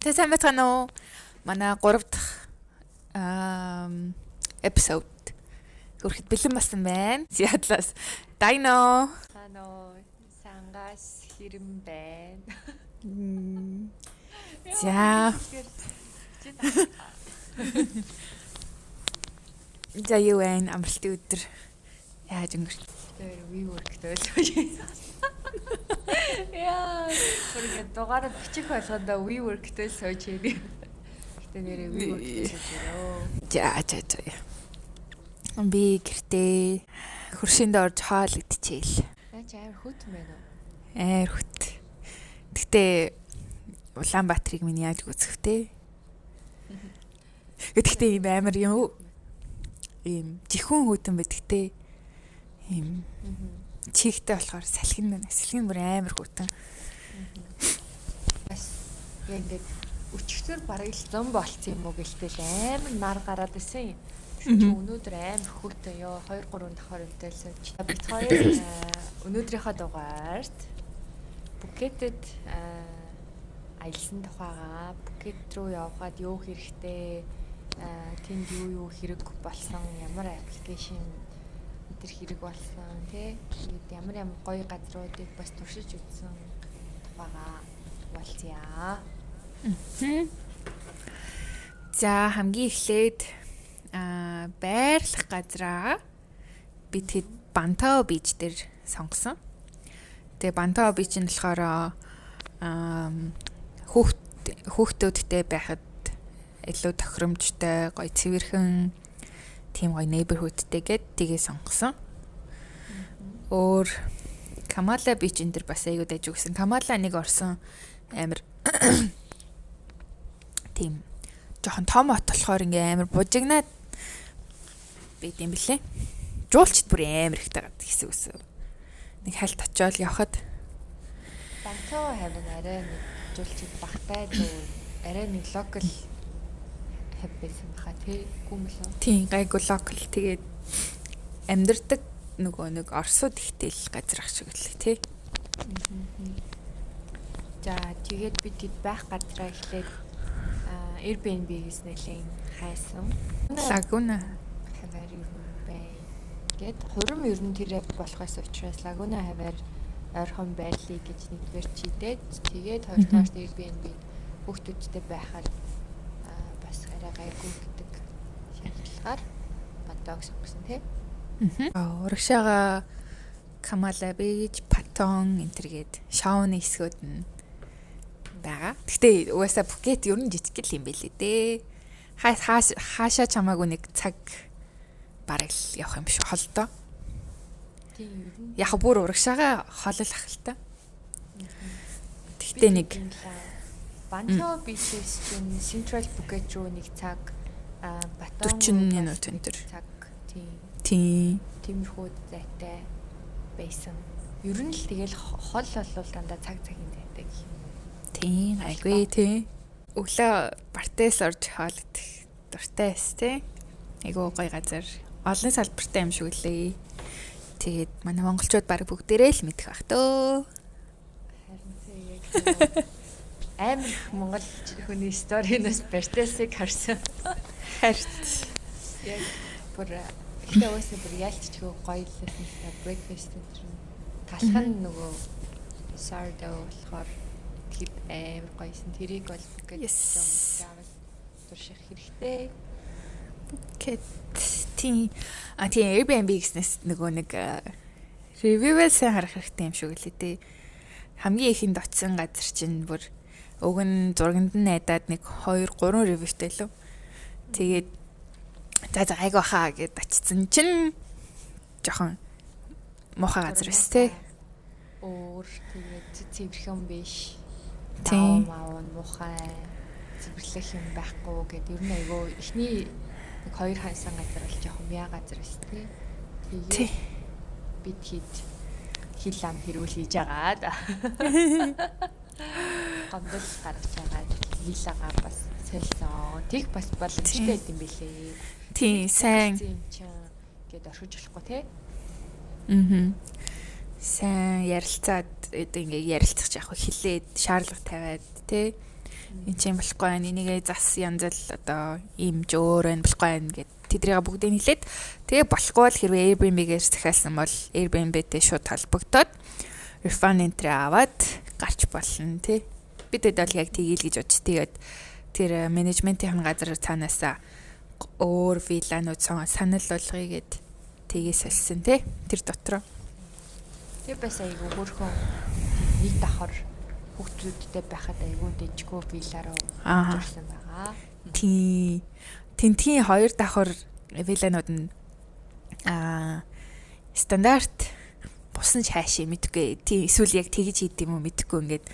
Тэ сайн байна уу? Манай 3 дахь эпизод хүрэхэд бэлэн болсон байна. Сиатлаас Дайно. Сангаас хэрэм байна. За. За юу вэ? Амралтын өдөр яаж өнгөрч? Тэр WeWork-тэй сууж. Яа, бүрээ дугаараа бичих болгондоо WeWork-тэй сууж ирээ. Гэтэ нэрээ WeWork-тэй сууж ирээ. За. Би гэртээ хөршинд орж хоол идчихээл. Наач амар хөтөн байна уу? Аяр хөт. Гэтэ Улаанбаатарыг минь яаж үзэхвтэй? Гэтэ ийм амар юм. Ийм жихэн хөтөн байдгтэй. Ийм чихтэй болохоор салхин бүр амар хөтөн. Бас яг ингээд өчигдөр бараг л зам болцсон юм уу гэлтэл амар нар гараад исэн юм. Өнөөдөр амар хөтөн ёо 2-3 давхар өвдөл сууж. Бид хоёр өнөөдрийнхөө дугаарт Пукетэд аялсан тухайгаа Пукет руу явхад юу хэрэгтэй, тэнд юу хэрэг болсон, ямар аппликейшн тэр хэрэг болсон тий ямар гоё газруудыг бас туршиж үзсэн тухайгаа болцъя. За хамгийн эхлээд байрлах газраа би тэгэд Бантао бич дээр сонгосон. Тэгээ Бантао бич нь болохоор хүүхдүүдтэй байхад илүү тохиромжтой, гоё цэвэрхэн тийм гоё neighborhoodтэй гэд тгээ сонгосон. Өөр Камала бич энэ төр бас аягүй дайж өгсөн. Камала нэг орсон амар тийм жоохон том хот болохоор ингээм амар бужигнаад байд юм блэ. Жуулчд бүр амар ихтэй гад гэсэн үсэн. Нэг хальт очиод явхад Бантао харин арай нэг жуулчд багтай зөв арай нэг локал хэвсэн баха тий гүмлөө. Тийм гайгүй локал тэгээд амьдардаг нөгөө нэг орсууд ихтэй л газар ах шиг лээ тий. За тэгээд бид хэд байх газраа эхлээд Airbnb-гээс нэлээд хайсан. Лагуна хавар юу бай. Гэт хурим ер нь тэр болохоос учраас Лагуна хавар ойрхон байлыг гэж нэгдүгээр чийдээд тэгээд хоёрдугаар Airbnb хүүхдүүдтэй байхад бас арай гайгүй гэдэг шаардлагаар Бантаог сонгосон тий. Урагшаага Камала бич, Патон энтергээд шауны хэсгүүд нь байгаа. Гэхдээ угаасаа Пукет ер нь жижиг л юм байлээ дээ. Хаашаа чамаагүй нэг цаг бараг л явах юм биш холдоо. Тийм ер нь Яг бүр урагшаага холол ах л та. Гэхдээ нэг Бантао бичээс чинь Central Phuket руу нэг цаг, Батон 40 минут өнтер. цаг Тийм. тиймэрхүү зайтай байсан. Ер нь л тэгэл хол болвол дандаа цагийн зайтай гэх юм. Тийм айгүй тий. Өглөө бартээс орж хоолд дуртай эс тий. Айгүй гоё газар. Олон салбартай юм шиг лээ. Тэгээд манай монголчууд баг бүгдээрээ л мэдэх бах төө. Харин яг амар их монгол хүний сторинаас бартээсийг харсан. Харт. Яг бүр ихтэй уусаа бүр яалтчгүй гоё л байсан. Breakfast дээр талхан нөгөө sourdough болохоор тэгэд амар гоёсэн. Тэрийг бол Phuket заавал турших хэрэгтэй. Phuket тийм Airbnb гэснээс нөгөө нэг review-ээс харах хэрэгтэй юм шиг үлээ дээ. Хамгийн ихэнд очисон газар чинь бүр уг нь зурганд нь найдаад нэг 2-3 review-тэй лөө. Тэгээд за айгаа хаа гэд очисон чинь жоохон муухай газар эс тээ. Өөр тэгээд цэвэрхэн биш. Тийм. Маав муухай цэвэрлэх юм байхгүй гэд ер нь айгүй эхний нэг 2 хансан газар бол жоохон мяа газар эс тээ. Тэгээд бид хил ам хэрүүл хийж байгаа да. Гомдол гаргаж байгаа хилээгаа бас солисон. Тэг бас боломжтой юм билээ. Тийм сайн юм чинь гээд орхиж болохгүй те. Сайн ярилцаад ингээ ярилцах яг хилээд шаардлага тавиад тий энэ чинь болохгүй байна. Энийгээ зас янзал одоо ийм жөөр байна болохгүй байна гэд тэдрийг бүгдийг хэлээд тэгээ болохгүй бол хэрвээ Airbnb-гээр захиалсан бол Airbnb-тэй шууд холбогдоод refund entry аваад гарч болно тий. Бидэд бол яг тгийл гэж бодож тэгээд тэр менежментийн газар цаанаасаа өөр вилланууд санал болгоё гэд тгий солисон тий. Тэр дотроо. Тэр бас айгүй хөрхөн нэг давхар хүүхдүүдтэй байхад айгүй дэжгүй виллараа зорьсон байгаа. Тентхийн 2 давхар вилланууд нь стандарт бусан ч хаашаа мэдгүй. Тийм эсвэл яг тэгж хийдэм юм мэдгүй ингээд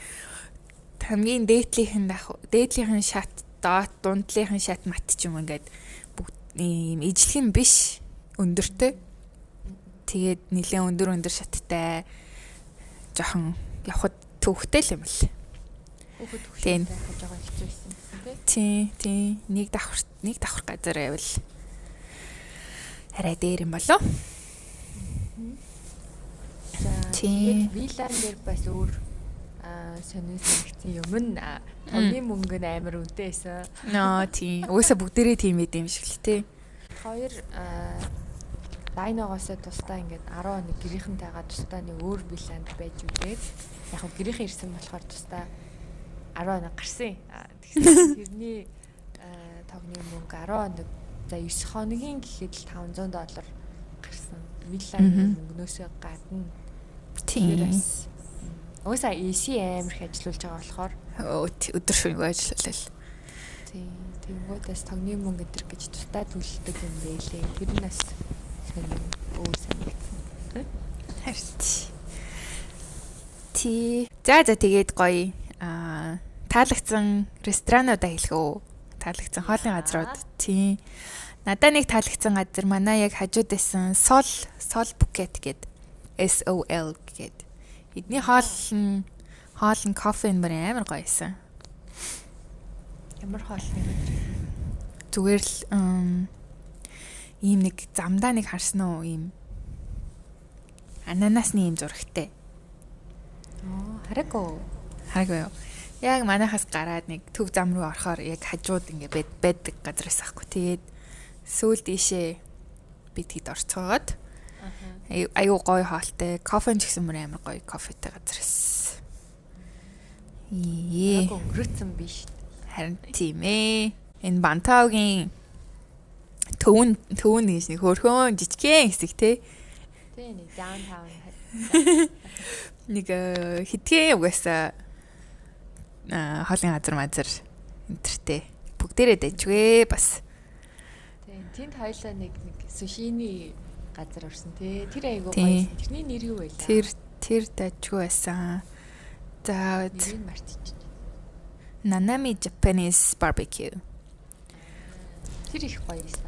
хамгийн дээдлийнхэн шат доод дундлынхэн шат мат ч юм ингээд бүгд ийм ижлэх юм биш өндөртэй. Тэгээд нэлээд өндөр шаттай жоохон явхад төвхтэй л юм л. Хүүхэд төвхтэй хаж байгаа хэцүүсэн тий. Нэг давхар газар байвал арай дээр юм болоо. За тэгээд виллан дээр бас өөр сонирхолтой юм нь томны мөнгө нь амар үнэтэй байсан. Тий. Уусаа бүгдээрээ тийм байд юм шиг л тий. Хоёр лайногоосоо тусдаа ингээд 11 гэрийнхэнтэйгээ тусдаа нэг өөр вилланд байж үлдээд яг хөө гэрийнхэн ирсэн болохоор тусдаа 11 гарсан. Тэгсэн тэрний тогны мөнгө 11 за 9 хоногийн гэхэд $500 гарсан. Вилланы мөнгнөөсөө гадна. Тийм. Уусаа AC амар их ажиллуулж байгаа болохоор өдөр шөнөгүй ажиллалаа. Тийм. Тэнгүүдээс тогны мөнгө өдр гэж тусдаа төлөлдөг юм байлээ. Тэрнээс өөр санагдсан. Харин. За тэгээд гоё таалагдсан ресторануудаа хэлэх үү? Таалагдсан хоолны газрууд. Тийм. Надаа нэг таалагдсан газар манай яг хажууд байсан Sol Bucket гэд SOL гэд. Эдний хоол нь кофе амар гоё байсан. Ямар хоол нэр? Зүгээр л ийм нэг замдаа нэг харсан уу ийм ананасны ийм зурагтай. Хараагүй юу. Яг манайхаас гараад нэг төв зам руу орохоор яг хажууд ингээ байдаг газраас аахгүй. Тэгээд сүүл дишээ бид хэд орцгоод аюу гоё хоолтой кофе ч гэсэн мөр амар гоё кофетэй газраас. Өнгөрцөн биш. Харин тийм ээ. Энэ Бантаугийн төвөн гэж нэг хөрхөн жижигхэн хэсэг тий. Тий нэг даунтаун. Нэг хитгэн угаасаа хоолын газар энтертэй. Бүгдээрээ дэжгүй бас. Тий тэнд хоёлаа нэг сушины газар орсон тий. Тэр айгуу гоё. Тэрний нэр юу вэ? Тэр дэжгүй байсан. За нэрийг мартчих. Nanami Japanese barbecue. Тэр их гоё байсан.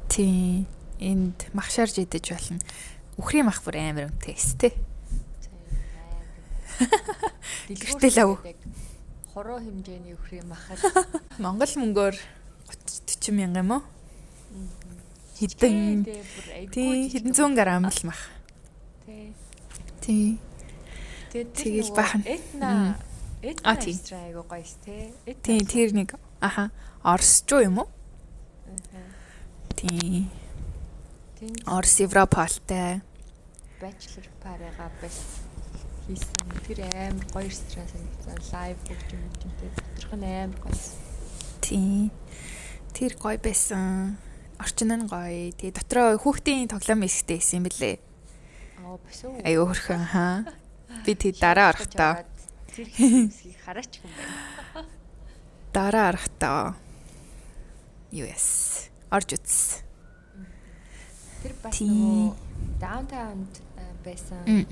Тий. Энд махшарж идэж болно. Үхрийн мах бүр амар үнэтэй эстэй. Дэлгэртэй лав. Хороо хэмжээний үхрийн мах л Монгол мөнгөөр 30-40 мянга юм уу? Хэдэн 100 грамм л мах. Тий. Тэгэл бахан. Этна айгуу гоёс те. Тий, тэр нэг Оросчуу юм уу? Тий. Орос Европалтай Bachelor парега бас хийсэн. Тэр амар гоё ресторан санагдсан. Лайв хөгжимтэй доторх нь амар гоё. Тий. Тэр гоё байсан. Орчин нь гоё. Тэгээ дотроо хүүхдийн тоглоом хэсэгтэй байсан юм билээ. Бас уу. Аюу хөрхөн Би тэг дараа орохдоо тэр хэсгийг хараач юм байна. Дараа орохдоо US орж үз. Тэр бас нөгөө даунтаунд байсан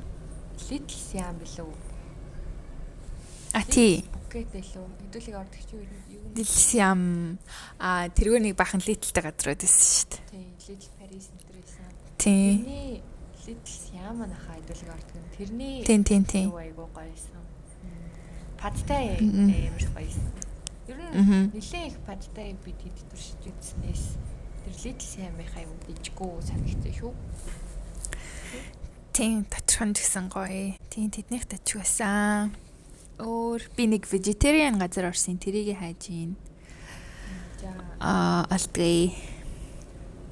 Little Siam билүү? Тий. Окей дэлүү. Хэдүүлэг ордог чи юу? Little Siam тэргээр нэг бахан Little-тэй газар байсан шүү дээ. Тий, Little Paris энэ байсан. Тий. Тэрний Little Siam манайхаа хэдүүлэг ордог. Тэрний Тий. Айгуу гоёсэн. Падтай амар гоёсэн. Ер нь нэлээ их падтай бид хэд туршиж үзснээс тэр Little Siam-ийнхаа юм дижгүү санагдсан шүү. Тийм, татчихсан гэсэн гоё. Тийм, тэднийх тачих байсан. Өөр би нэг vegetarian газар орсон тэрийг хайж ийн. За Алдгий.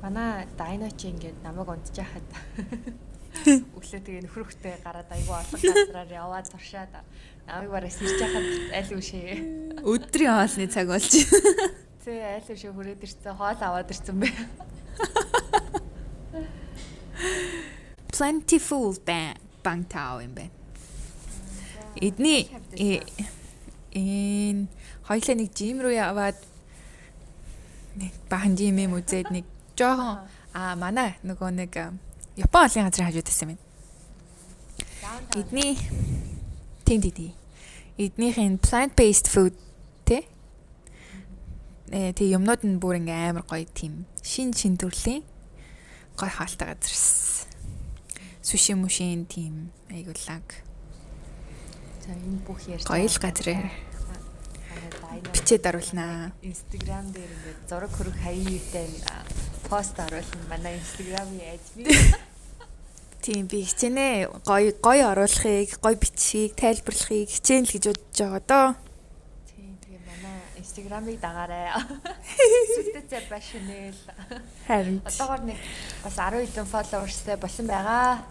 манай дайно чи ингээд намайг унтчихад өглөө тэгээ нөхөр хөхтэй гараад айгүй олон газраар яваад туршаад намайг бараас ирж хахад аль үшээ. Өдрийн хоолны цаг болж. Тэ аль үшээ хүрээд ирсэн хоол аваад ирсэн бэ. Plentiful Bangtao юм байна. Эдний энэ хоёлаа нэг жим руу яваад нэг бахан жим юм үзээд нэг жоохон манай нөгөө нэг Япон олын газрын хажууд байсан юм. Эдний тийм. Эднийхэн plant-based food тэ юмнууд нь бүр ингээм амар гоё тийм шин төрлийн гоё хаалтай газар. Суши мушин тийм айгуулаг. За энэ бүх ярьж гоё л газар. Бичээд оруулнаа. Instagram дээр ингээд зураг хөрөг хаяатай пост оруулна. Манай Instagram-ийн админ. Тийм би хичээнэ гоё оруулахыг, гоё бичхийг, тайлбарлахыг хичээн л гэж бодож байгаа доо. Тийм тэгээ манай Instagram-ыг дагаарай. Сүтэцэ башнэл. Харин Одоогоор нэг бас 10 хэдэн followersтэй болсон байгаа.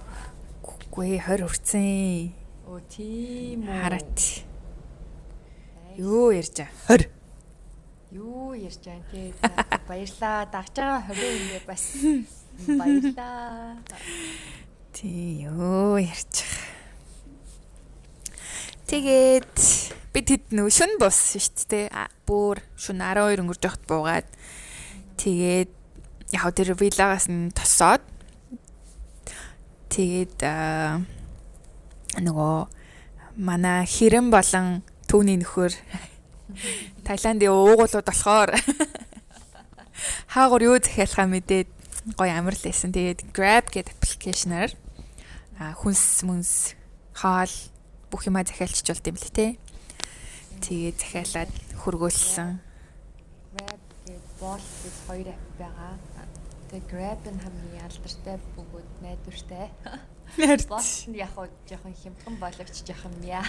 үгүй 20 хүрсэн. Оо тийм үү. Хараад. Юу ярьж байгаа? 20. Юу ярьж байгаа те. Баярлаа. Дагж байгаа 20 ингээ бас баярлаа. Тий юу ярьж байгаа. Тэгээд бид хэд нөө шүн боссон шүү дээ. Бүр шүн 12 өнгөрж явахад буугаад тэгээд яг тэр виллагаас нь тосоод тэгээд нөгөө манай хэрэм болон түүний нөхөр Таиландын уугуулууд болохоор хаагур юу захиалахаа мэдээд гоё амар л байсан. Тэгээд Grab гэдэг аппликейшнаар хүнс хаал бүх юмаа захиалчих болт юм л те. Тэгээд захиалаад хөргөөлсөн. Grab гэдэг Bolt гэж хоёр app байгаа. Тэгээд Grab нь хамгийн алдартай бөгөөд найдвартай. Bolt нь яг жоохон хямдхан боловч жоохон яа.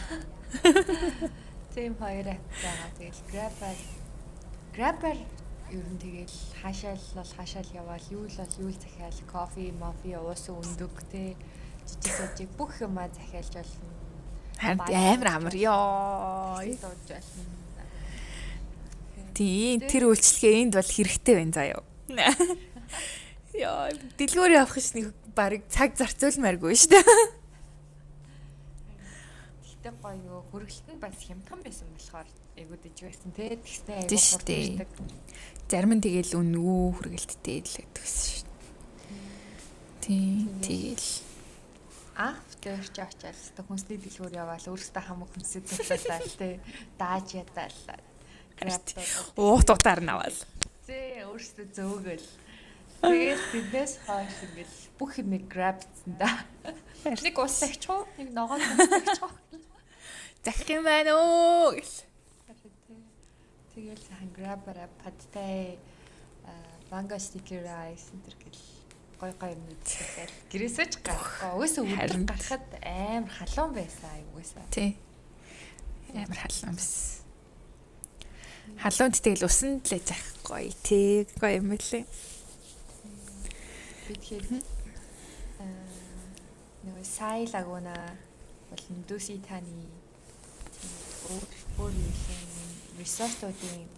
Тийм хоёр app байгаа. Тэгээд Grab-аар ер нь тэгэл хаашаал яваал юу л захиал кофе, мофи уусан өндөг те жижиг бүх юмаа захиалж болно. Амар амар ёо. Дууж болно. Тийм тэр үйлчлэгээ энд бол хэрэгтэй байна заа юу. Яа, дэлгүүр явах ш нэг барыг цаг зарцуулмааргүй шүү дээ. Гэтэ гоё хөргөлт нь бас хямдхан байсан болохоор айгуу дэж байсан те. Тэгснэ Тийм шүү дээ. Зарим нь тэгэл үнгүй хөргөлттэй л гэдэгсэн шүү. Тийм тэгэл After очиад хүнсний дэлгүүр яваал өөрөөсөө хамаг хүнсээ цуглуулаад те дааж ядаал. Уут утаар наваал. Зээ өөрөөсөө зөөгөл. Тэгээд тэднээс хойш ингээл бүх юм Grab-сэн да. Нэг ус агчуу, нэг ногоон ус агчуу. Захих юм байна уу гэл. Тэгэл сайхан Grab-аараа падтай mango sticky rice энэ гэл гой юм үзчихэл гэрээсэж гарахгүй. Өөсөө өдөр гарахад амар халуун байсан айгуусаа. Тий. Амар халуун байсан. Халуунд тэгэл усан длээ зах гоё тий. Гоё юм лээ. Би тэгэхээр нөгөө Sai Laguna болон Dusi Tani өөр resort-уудын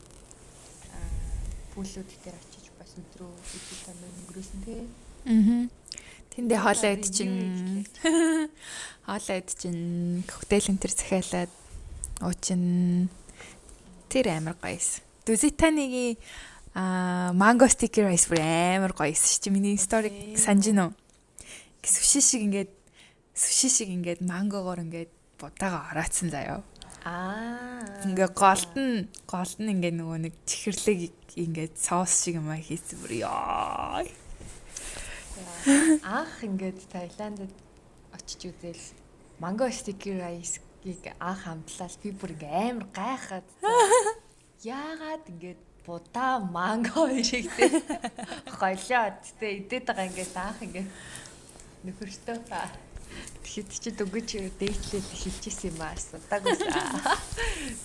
пүүлүүд дээр очиж бас өдрөө үгүй тань өнгөрөөсөн тий. Тэндээ хоолоо идэж чинь коктейл энэ төр захиалаад уучин тэр амар гоёс. Дүзитаныгийн манго sticky rice бүр амар гоёс шүү. Миний story санаж гинөө. Суши шиг ингээд мангогоор ингээд будаага ороодсон заяа. Ингээ голд нь ингээ нөгөө нэг чихэрлэг ингээ соус шиг юм хийсэн бүр яа. Ингээд Таиландд очиж үзэл манго sticky rice-ийг хамтлал би бүр ингээ амар гайхаад яагаад ингээд будаа манго шигтэй голоод тэ идээд байгаа ингээд ингээд нөхөртөө Тэгэхэд чи дөнгөж дээдлэл хэлчихсэн юм аа судаагүйсэн.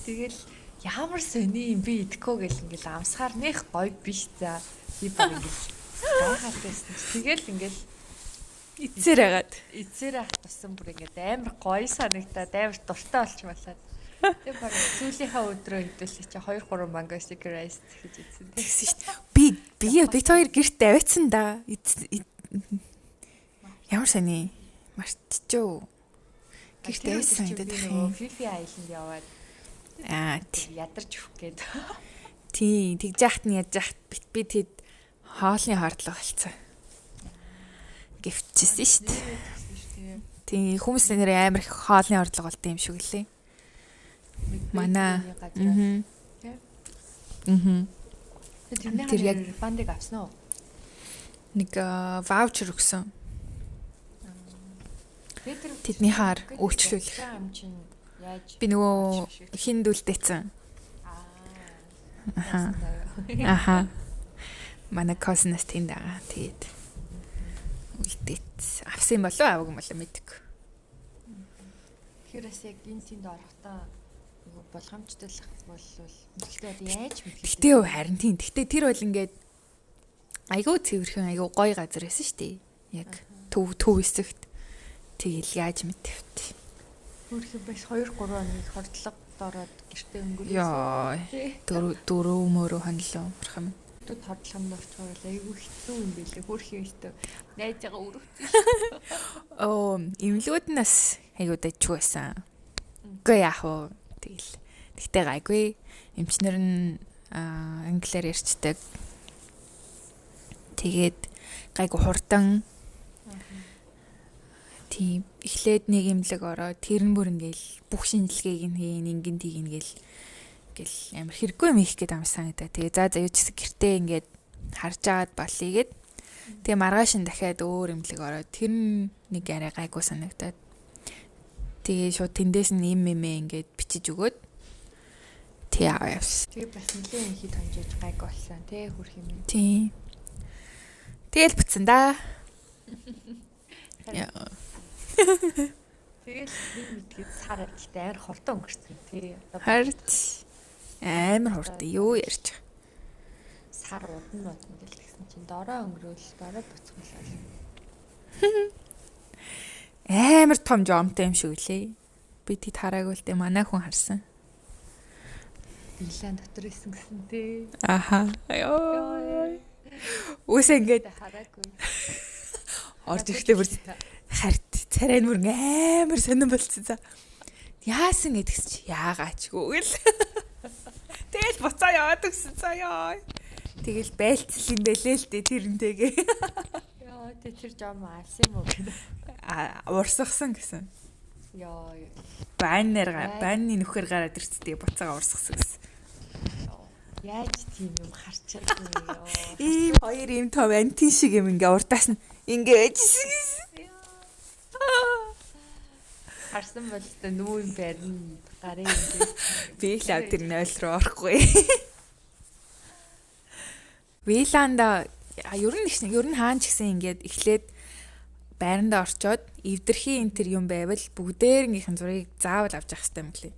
Тэгэл ямар сони юм би идэхгүй гэл ингээл амсгаар нэх гоё биш за. Би баг ингээл гайхаад байсан. Тэгэл ингээл Эцсээр хагаад. эцсээр ах тусан бүр ингээд амар гоё санагдаад амар дуртай болчихмалаад. Тэгээ баг сүүлийнхаа өдрөө хэдүүлээ чи 2-3 манго sticker rice гэж ийдсэн. Тэгсэн шүү дээ. Би хоёр гэрт авчихсан да. Ямар сони мартчихөө. Гэрт авчихсан гэдэг юм. Fifi Island яваад ядарч өгөх гээд. Тийм, тэгж яахт нь яаж яахт би тэд хоолны хордлого болцсон. Гэвчихсэн шүү дээ. Тийм, хүмүүс нэр амар их хоолны хордлого болд юм шиг лээ. Манай Тэр яг бандыг авсан уу? Нэг ваучер өгсөн. Тэдний хаар үйлчлүүлэх. Би нөгөө хиндүүлдээсэн. Аха. Манай коснас тэнд байгаа. Тэгээд үлдээц. Авсан болов аваагүй юм болоо мэдгүй. Тэгэхээр бас яг энэ тэнд орохдоо болгоомжтой бол мэдээлэл яаж мэдээлэл. Гэтэ харин тийм. Гэтэ тэр бол ингээд айгүй цэвэрхэн айгүй гоё газар байсан шүү дээ. Яг төв хэсэгт. Тэгэл яаж мэдвэт. Өөрхөн бас 2-3 хоногийн хордлогод ороод гэртээ өнгөрөөсөн. Яа. Дөрөв мөрөө хонлоо бурхан. Төд хордлого нь орчгоор айгүй хэцүү юм билээ. Хөрхийн өстө найзаагаа өрөвцөн. Имлүүд нас айгүй дайчгүй байсан. Үгүй яах вэ? Тэгэл. Тэгтээ гайгүй. Эмчнэр нь англиар ярьцдаг. Тэгээд гайгүй хурдан. Тийм эхлээд нэг имлэг ороо тэрэн бүр ингээл бүх шинжилгээг нь хийн ингэн тийг ингээл амар хэрэггүй юм их гээд амсан гэдэг. Тэгээ за юу ч гэсэн гэртээ ингээд харж агаад болъё гэд. Тэгээ маргааш нь дахиад өөр имлэг ороо тэр нэг арай гайгүй санагдаад. Тэгээ шууд тэндээс нь им ингээд бичиж өгөөд тий аваа явсан. Тэгээ бас нэлээд ихэд хонжиж гайгүй болсон тий хөрх юм. Тий. Тэгэл битсэн да. Яа. Тэгэл нэг мэдгээд сар ихтэй амар хурдан өнгөрсөн тий. Харт амар хурдан юу ярьж байгаа. Сар удан гэлсэн чинь дорой өнгөрөөл дорой буцхуулаад. Амар том жомтой юм шиг үлээ. Би тэд хараагүй л дээ манай хүн харсан. Билэн дотор исэн гэсэн тий. Аха. Ёо. Үсээ ингээд хараагүй. Орж ирэхдээ бүр харт царай нь бүр амар сонирн болцсон за. Яасан гэдгс чи яагаачгүй гэл. Тэгэл буцаа яваад өгсөн заяа. Тэгэл байлцсан юм бэлээ л дээ тэрнтэйгээ. Яа тэр жом алсан юм уу гэдэг. Урсгасан гэсэн. Яа. Банны нөхөр гараад ирцтэй буцаага урсгасан гэсэн. Яаж тийм юм харчаагүй ёо. Ийм хоёр юм тов антин шиг юм ингээ урдаас нь ингээ ээжсэн. Харсан бол тэ нүүн барин гарын ингээ. Би л ав тэр 0 руу орохгүй. Виланда ер нь хаан ч гэсэн ингээд эхлээд байранда орчоод эвдэрхийн энэ тэр юм байвал бүгдээрнийхэн зургийг заавал авч явах хэрэгтэй юм лээ.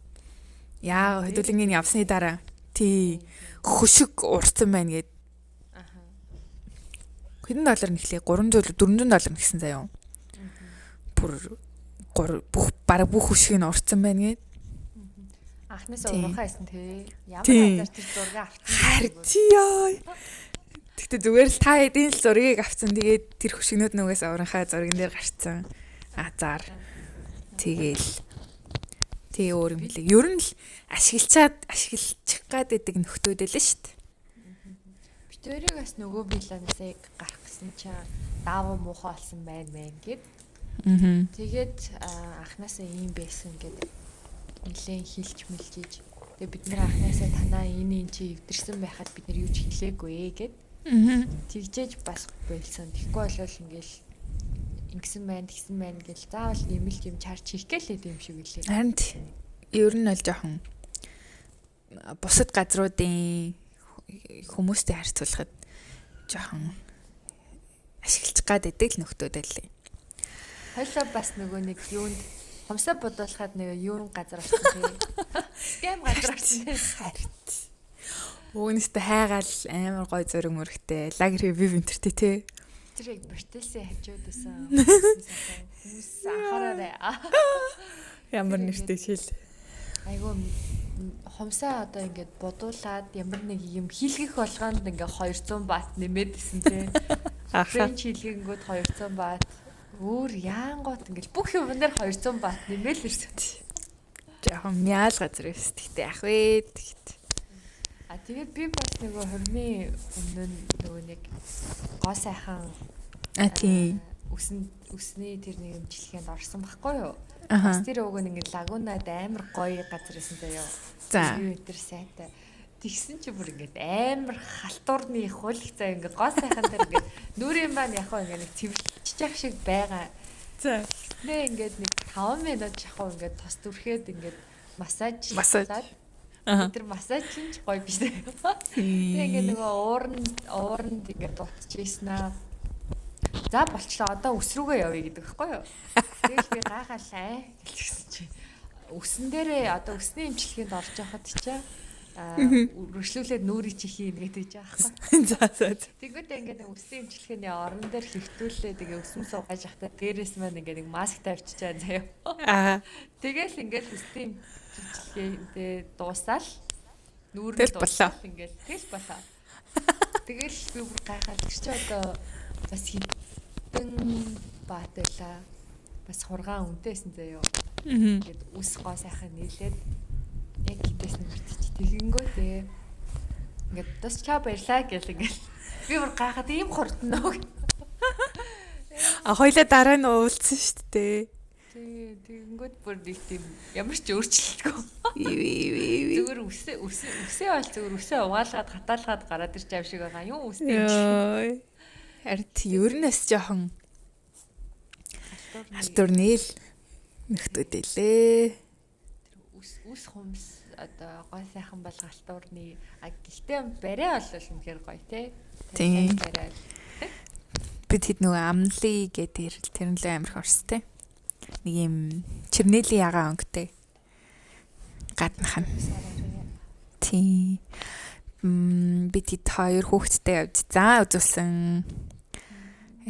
Яа хөдөлгөөний явсны дараа тий хөшиг урцсан байна гэд. Аха. Хэдэн доллар нэхлээ? $400 нэгсэн заяа. Бүх бараг бүх хөшиг нь урцсан байна гэд. Анхнаас уурхаа байсан тий. Ямар газар тэр зургийг авчихсан. Хартиё. Тэгтээ зүгээр л та эдийн л зургийг авцсан. Тэгээд тэр хөшигнүүд нүгээс уурхаа зурган дээр гарцсан. Заар. Тэгээл. Тэгээ өөр юм хэлээ. Ер нь л ашиглчих гад байдаг нөхдүүд л шүү дээ. Битүүрийг бас нөгөө билансыг гарах гэсэн чинь даавуу муухай болсон байна гэд. Тэгээд анхнаасаа ийм байсан гэдэг нэлээд хилж мэлжиж. Тэгээ бид нэр анхнаасаа танаа энэ чи эвдэрсэн байхад бид нар юу ч хэлээгүй гэд. Тэгжээж бас болсон. Тэгэхгүй болол ингээл ингэсэн байна, тэгсэн байна гэл заавал нэмэлт юм чарж хийх гэлээд юм шиг үлээ. Харин ер нь бол жоохон бусад газруудын хүмүүстэй харьцуулахад жоохон ашиглах гад байдаг л нөхдөөд л. Хойлоо бас нөгөө нэг юунд хомсоо бодуулахад нэг юун газар очсон тий. Скам газар очсон тий. Харт. Өөнөстэй хайгаал амар гой зөрөг мөрөгтэй. Лагер ревю энтертэй те. Тэрийг бэртэлсэн хажууд байсан. Хүмүүс анхаараарай. Ямар нэртэй шил. Айгуу хомсоо одоо ингээд бодуулаад ямар нэг юм хийлгэх болгоонд ингээ 200 бат нэмээд исэн тий. Френч хийлгэнгүүд 200 бат. Өөр яангот ингээл бүх юмнаар 200 бат нэмэл ирсэн. Яхан мяал газар өс тэгтээ ах вэ тэгт. Тэгээд би бас нөгөө хормын өмнө нөгөө нэг гоо сайхан тийм үсний тэр нэг имчилгээнд орсон байхгүй юу? Бас тэр уг нь ингээд лагунад амар гоё газар байсан заяа. За. Тэр сайтай. Тэгсэн чи бүр ингээд амар халтуурны хулх заа ингээд гоо сайхан дээр ингээд нүрийн маань яг хөө ингээд нэг цэвэрлэж явах шиг байгаа. За. Нэ ингээд нэг 5 минут яг ингээд тос дүрхээд ингээд массаж. Тэр массаж ч гоё биш үү? Тэг ингээд нөгөө ууранд ингээд дутчихсэн аа. За болчлоо одоо үс рүүгээ явъя гэдэг байхгүй юу? Тэгэл би гайхалаа гэлчихсэн чи. Үсэн дээрээ одоо үсний имчилгээнд орж явахад чи өргөжлүүлээд нүрий чи хийн гэдэг жаахгүй. За. Тэгвэл ингээд үсний имчилгээний орон дээр хэвтүүлээ тэгээ үсэн суугаж явахдаа дээрээс маань ингээд нэг маск тавьчихаа заяа. Тэгэл ингээд үсний имчилгээндээ дуусаал нүүрэн дуусаал ингээд тэл болоо. Тэгэл би бүр гайхаад чи одоо бас хитэн бат байлаа. Бас хургаан үнэтэйсэн заяа. Ингээд үс гоо сайхан нийлээд яг хитээс нь мартчих. Тэгэнгөө тээ. Ингээд бас чаа баярлаа гэл ингээд би бүр гайхаад ийм хурдноо. Хоёлаа дараа нь уулзсан шүү дээ. Тэгэнгүүт бүр нэг тийм ямар ч өөрчлөлтгүй. Зүгээр үсээ бол зүгээр үсээ угаалгаад хатаалгаад гараад ирч аав шиг байгаа юм үстэй. Харин ернэс жоохон халтур нийл нөхдөдөлээ. Үс хумс одоо гой сайхан бол халтуурны гэхдээ барай бол үнэхээр гоё те. Тийм. Бид хэд нөгөө амлий гэдэг тэр нь л амар хорстэй. Нэг юм чирнэлийн ягаан өнгөтэй. Гаднах нь. Тийм. Бид хэд хоёр хүүхэдтэй явж заа үзүүлсэн.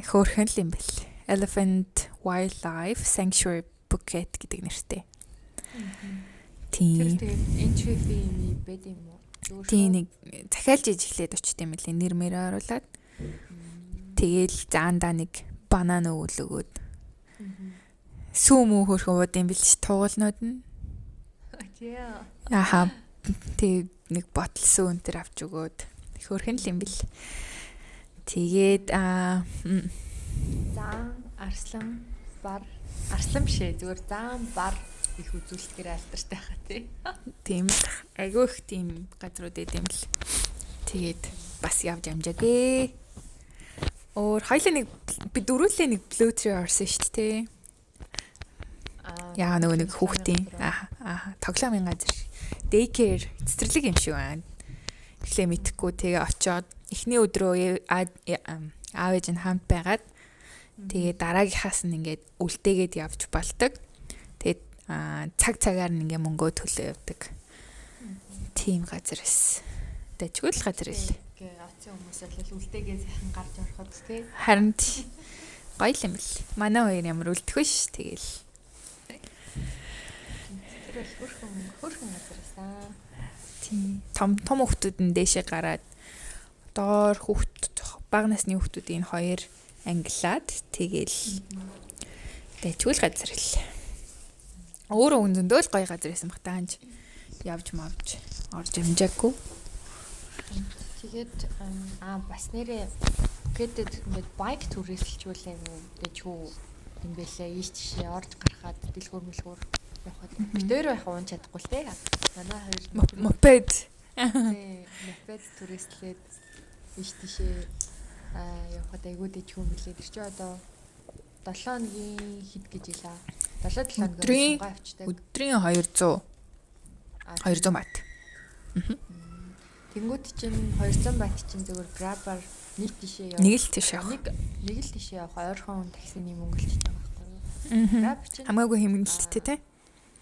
Хөөрхөн л юм бэл. Elephant Wildlife Sanctuary Phuket гэдэг нэртэй. Тийм. Тэр entry fee юм бэд юм уу? Тийм нэг захиалж ижиглээд очт юм лээ нэр мэрээ оруулаад. Тэгээл заандаа нэг банан өвөл өгөөд. Сүүм хөөрхөн ууд юм бэл ч туулнууд нь. Яа. Тэг нэг ботл сүүн тэр авч өгөөд хөөрхөн л юм бэл. Тэгээд заан арслан шээ зүгээр заан бар их үзүүлэлтээр альтартай хаа тий. Тийм айгүй их тийм газрууд эдэм л. Тэгээд бас явж амжаагүй. Хоёлаа нэг би дөрүүлээ нэг блөөтрээ орсон шүү дээ. Яа нөгөө нэг хүүхдийн тоглоомын газар daycare цэцэрлэг юм шиг байна. Эхлээ мэдхгүй тэгээ очиод эхний өдрөө аав ээж нь хамт байгаад тэгээ дараагийнхаас нь ингээд үлдээгээд явж болдог. Тэгээд цаг-цагаар нь ингээ мөнгөө төлөө явдаг. Тийм газар эс. Дэжгүй л газар л. Оцсон хүмүүс л үлдээгээ сайхан гарч ороход тий. Харин гоё юм бэл. Манай хоёр ямар үлдэх вэ ш тэгэл. Тэр хөрхөн газар эсаа. Тийм. Том хүүхдүүд нь дээшээ гараад доор бага насны хүүхдүүдийн хоёр ангилаад тэгэл дэжгүй л газар л. Өөрөө үнэндээ л гоё газар байсан баг таанч явж мавж орж амжаагүй. Тэгээд бас нэрээ гэдэг ингээд байк туристлжүүлээ дэжгүй юм бэлээ ийш тийшээ орж гарахад дэлгүүр явахад битээр байх уун чадахгүй л те. Манай хоёр мопед туристлээд ийш тийшээ явахад айгүй дэжгүй юм бэлээ. Тэр чи одоо 7 хоногийн хэд гэж илаа. 7-7 хоногийн авчдаг. Өдрийн 200 бат. Тэнгүүд чинь 200 бат чинь зөвхөн Grab-аар нэг тийшээ явах. Нэг л тийш явах. Нэг л тийшээ явах ойрхон таксины мөнгө л чийж байгаа байхгүй юу? Grab чинь Хамаагүй хэмнэлттэй те.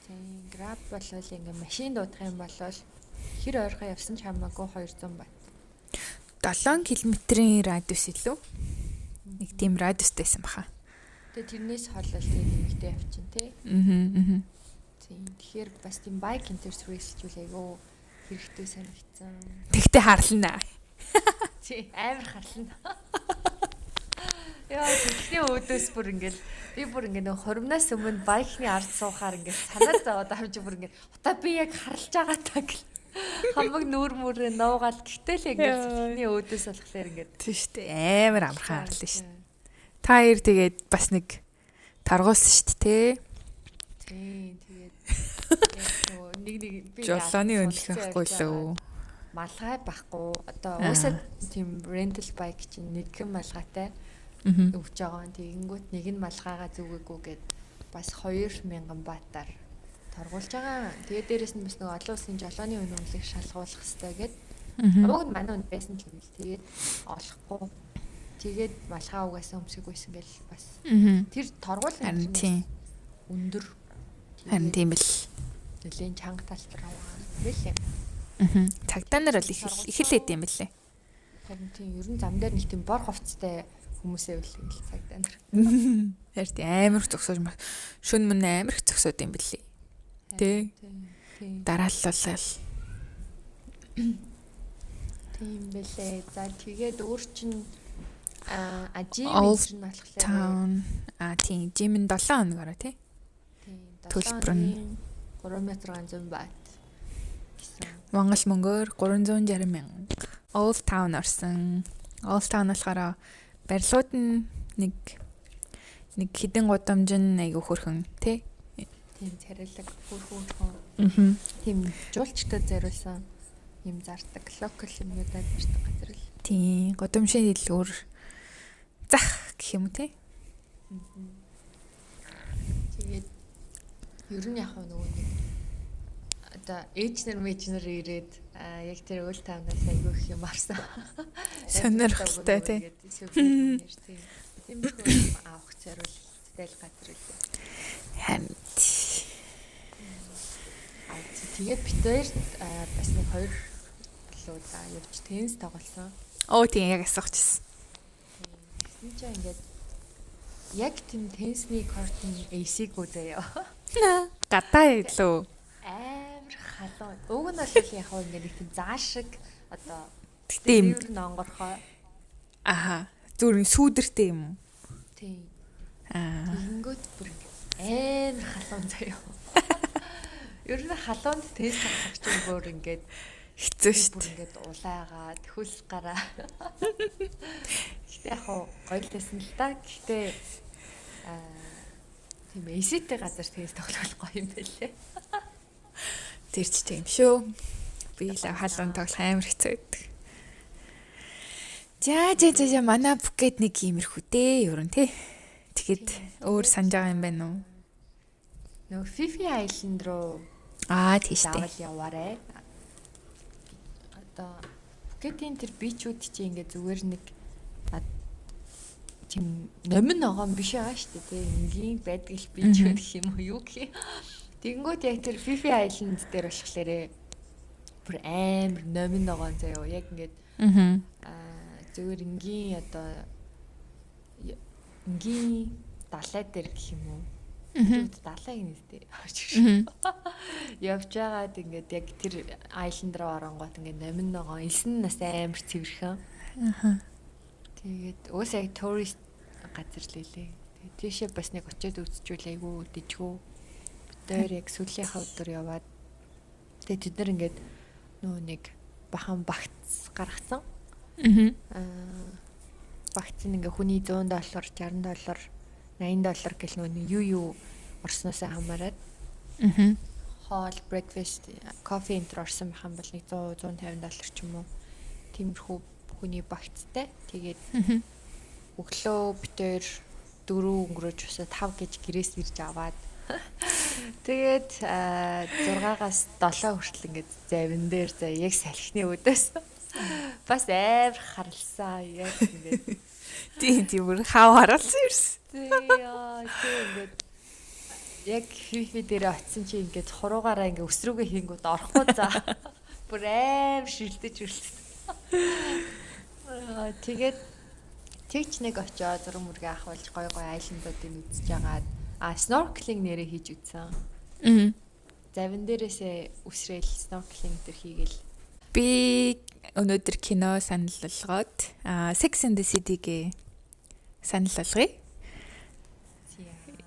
тийм Grab болол ингээ машин дуудах юм бол хэр ойрхон явсан ч хамаагүй 200 бат. 7 км-ийн радиус илүү. Нэг тийм радиустайсэн баха. Тэгээ тэрнээс холол тийм нэмэлтээ явчин тий. Аа. Тийм тэгэхээр бас тийм байк интерсвэйсжүүл айгу хэрэгтэй санагдсан. Тэгтээ харлана. Тий амар харлана. Яа тэгний өөдөөс бүр ингээл би бүр ингээ нэг хормноос өмнө байкны ард суухаар ингээ санаа зовоод авч бүр ингээ одоо би яг харлж байгаа таг хамаг нүүр мөрөө нуугаад гэтэл ингээ тэгний өөдөөс болохоор ингээ Тийм шүү дээ. Амар амархан харлаа шүү дээ. Та хоёр тэгээд бас нэг таргуулсан шүү дээ те. Тийм тэгээд яг нэг би Жолооны өнлөх байхгүй лөө. малгай байхгүй одоо уусаа тийм rental bike чинь нэг хэн малгайтай өгч байгаа. Тэгэнгүүт нэг нь малгайгаа зүгээгүй гээд бас 2000 баатаар торгуулж байгаа. Тэгээд дээрэс нь бас нэг олон улсын жолооны өнөмлөг шалгуулах хэрэгтэй гээд уг нь манай үнд байсан ч юм л тэгээд олохгүй. Тэгээд малгай угаасаа өмсөхгүйсэн гэл бас тэр торгуулын Тийм. өндөр Харин тийм бэл. нэлийн чанга талтар аваа. Бэлээ. Цагдаа нар бол их л хэд юм бэлээ. Харин тийм ер нь зам дээр нэг тийм бор хувцастай хүмүүсээ үлээх л цагдаа нар. Харин тийм амар зөксөж шүн мөн амар их зөксөд юм бэлээ. Тэ. Тийм. Дарааллал. Тийм бэлээ. За тэгээд өөр чин ажим Old чинь болохоор Town. Тийм. Жимэн 7 хоногороо тий. Төлбөр нь 3600 бат гэсэн. Монгол мөнгөөр 360 мянга. Old Town орсон. Old Town болохоор барилгууд нь нэг хідэн гудамж нь айгүй хөрхөн тий. Тийм царилэг хөрхөн. Аа. Тийм жуулчдад зориулсан юм зардаг локал юмудад зардаг газар л. Тийм. Гудамжийн дэлгүүр зах гэх юм уу тий. Тэгээд ер нь яг нөгөө нэг одоо ээж нар ирээд яг тэр үйл таамнаас айгүй их юм арсан. Сонирхолтой тий. Тийм их авах зориулттай л газар үлээ. Харин Тэгээд бид хоёр бас нэг 2 луудаа явж теннис тоглосон. оо тийм яг асуучихсан. Тэгсэн чинь ингээд яг тийм теннисний кортын AC-г үзээё. Гадаа илүү. Амар халуун. Уг нь бол яг хөө ингээд нэг тийм заашиг одоо Тийм. тэр нонгорхоо. Аха. Зүрийн сүүдэртэй юм уу? Тийм. Аа. Тэгэнгүүт бүр амар халуун заяа. Ер нь халуунд теннис тоглох чинь бүр ингээд Хэцүү шүү бүр дээ. ингээд улаагаад хөлс гараа. Гэтэ яг гоё лсэн л та. Гэтэ тийм эсэтэй газар теннис тоглох гоё юм байлээ. Тэр ч тийм шүү. Би л халуун тоглох амар хэцүү байдаг. За манай бүкэд нэг иймэрхүү дээ ер нь тий. Тэгэхэд өөр санаж байгаа юм байна уу? Нөгөө Fifi Island руу Тийш дээ. заавал яваарэ. Одоо Пукетийн тэр бичүүд чи ингээд зүгээр нэг тийм номин ногоон биш байгаа шүү дээ. Энгийн байдаг л бичүүд гэх юм уу юу гэх юм. Тэгэнгүүт яг тэр Fifi Island дээр болохлээрээ бүр амар номин ногоон заяа. Яг ингээд зүгээр энгийн одоо энгийн далай дээр гэх юм уу. Зүуд далайг нэртэй явж байгаад ингээд яг тэр айланд руу оронгот ингээд номин ногоон элсэн нас амар цэвэрхэн. Тэгээд уус яг турист газар л илээ. Тэгээд тийшээ бас нэг очиод үзчихвэл айгүй дэжгүү. Бид яг сүүлийнхээ өдөр яваад тэгээд тэд нар ингээд нөө нэг бахан багц гаргацсан. Багц нь ингээ хүний $100, $60, $80 гэл нөө юу орсноосоо хамаарат. Хоол, breakfast, coffee энэ орсон байх юм бол нэг $100, $150 ч юм уу. Тиймэрхүү хүний багцтай. Тэгээд өглөө битээр 4 өнгөрөөж усаа 5 гэж гэрээс ирж аваад тэгээд 6-аас 7 хүртэл ингээд завин дээр за яг салхины өдөөс бас амар харлаа яг ингээд Тийм бүр хав харалсан ерс. тэгээд Яг фифи дээр очисон чи ингээд хуруугаараа ингээд өсрүүгээ хийнгүүд орохгүй за. Бүр аим шилдэж үлдсэн. Тэгээд тэгч нэг очиод зураг мөргөө ахуулж гой айландуудыг үзэж агаад snorkeling нэрээ хийж үзсэн. Завин дээрээсээ үсрээл snorkeling төр хийгээл. Би өнөөдөр кино санал болгоод Sex and the City-гээ санал болгоё.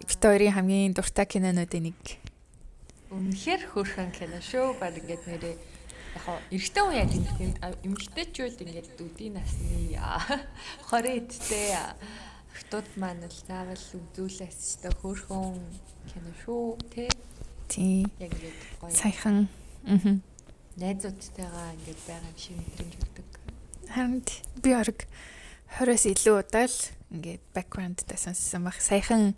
Бид хоёрын хамгийн дуртай кинонуудын нэг. Үнэхээр хөөрхөн кино шүү. Баг ингээд нэрээ яг эрэгтэй хүн яаж эмэгтэйчүүд ингээд үдийн насны 20 эдтэй охтууд маань л заавал үзүүлээс ч хөөрхөн кино шүү тий. Тийм. Яг ингээд гоё. Саяхан найзуудтайгаа ингээд байгаа юм шиг мэдрэмж өгдөг. Харин би орог 20-оос илүү удаа л ингээд background-тай сонссон баг. Саяхан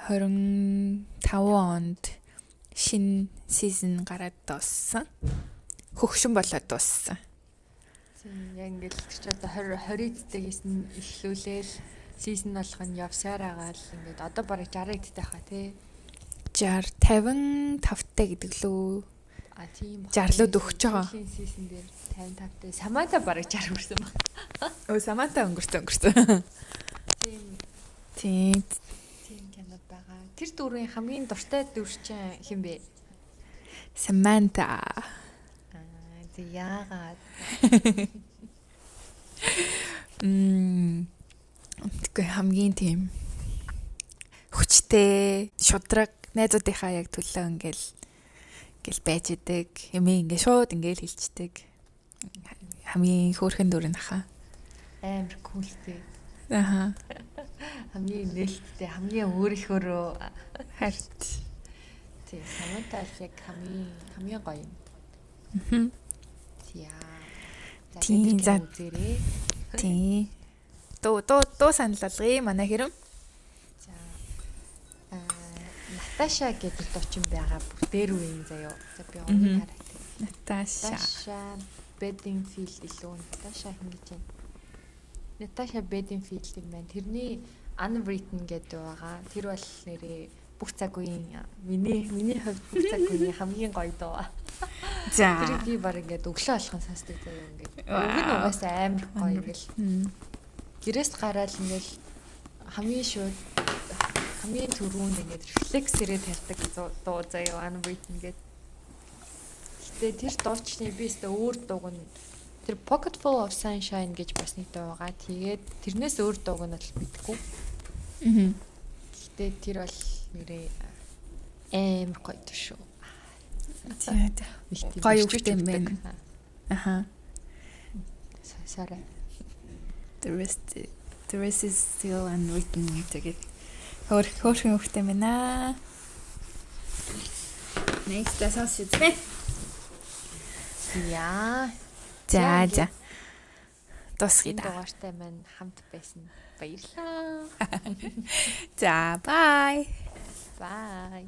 25 онд шинэ season гараад дууссан. Хөгшин болоод дууссан. Тийм яг ингээд ч одоо 20-д хийсэн эхлүүлээл season болгоно явсаар байгаа л ингээд одоо барыг 60-д хаа тий. 60 55-тай гэдэг лөө. Тийм 60-лууд өгч байгаа. Season дээр 55-тай Саманта барыг 60 хүрсэн баг. Саманта өнгөрсөн. Тийм. Тийм кино байгаа. Тэр дөрвийн хамгийн дуртай дүрчин хэн бэ? Саманта. Тэг яагаад? Тэгвэл хамгийн тийм хүчтэй, шудраг найзуудынхаа яг төлөө ингээл байж идэг. Эмээ ингээ шууд ингээл хэлцдэг. Хамгийн хөөрхөн дүр нахаа. Амар култэй. Аха. Хамгийн нээлттэй, хамгийн өөрийнхөөрөө харт. Тийм, Саманта яг хамгийн гоё юм. Тийм за үзээрэй. Тийм. Дуу санал болгоё манай хэрэм. За. Наташа гэдэг дуучин байгаа бүр дээр үеийн заяо. За би өнөө хараад. Наташа Bedingfield илүү Наташа хин гэж байна. Наташа Bedingfield юм байна. Тэрний Unwritten гэдэг байгаа. Тэр бол нэрээ бүх цаг үеийн миний хувьд бүх цаг үеийн хамгийн гоё дуу. За. Тэрийг би баг ингээд өглөө алхан сонсдог заяа ингээд. Өг нь угаасаа амар гоё ингээл. Гэрээс гараад ингээл хамгийн түрүүнд ингээд рефлекс ирээд тарьдаг дуу заяа Unwritten гэдэг. Гэтэ тэр дуучны би өстө өөр дууг нь тэр Pocket Full of Sunshine гэж бас нэг дуу байгаа. Тэгээд тэрнээс өөр дууг нь бол мэдгүй. Гэтэ тэр бол нэрээ амар гоё дуу шүү. Тийм. Гоё үгтэй юм байна. Аха. Sorry. The rest is still unwritten гэдэг. Хөөрхөн үгтэй байна. Next дасаас үзье. Яа. За. Тусгий да. Дугаартай маань хамт байсан. Баярлалаа. За, bye. Bye.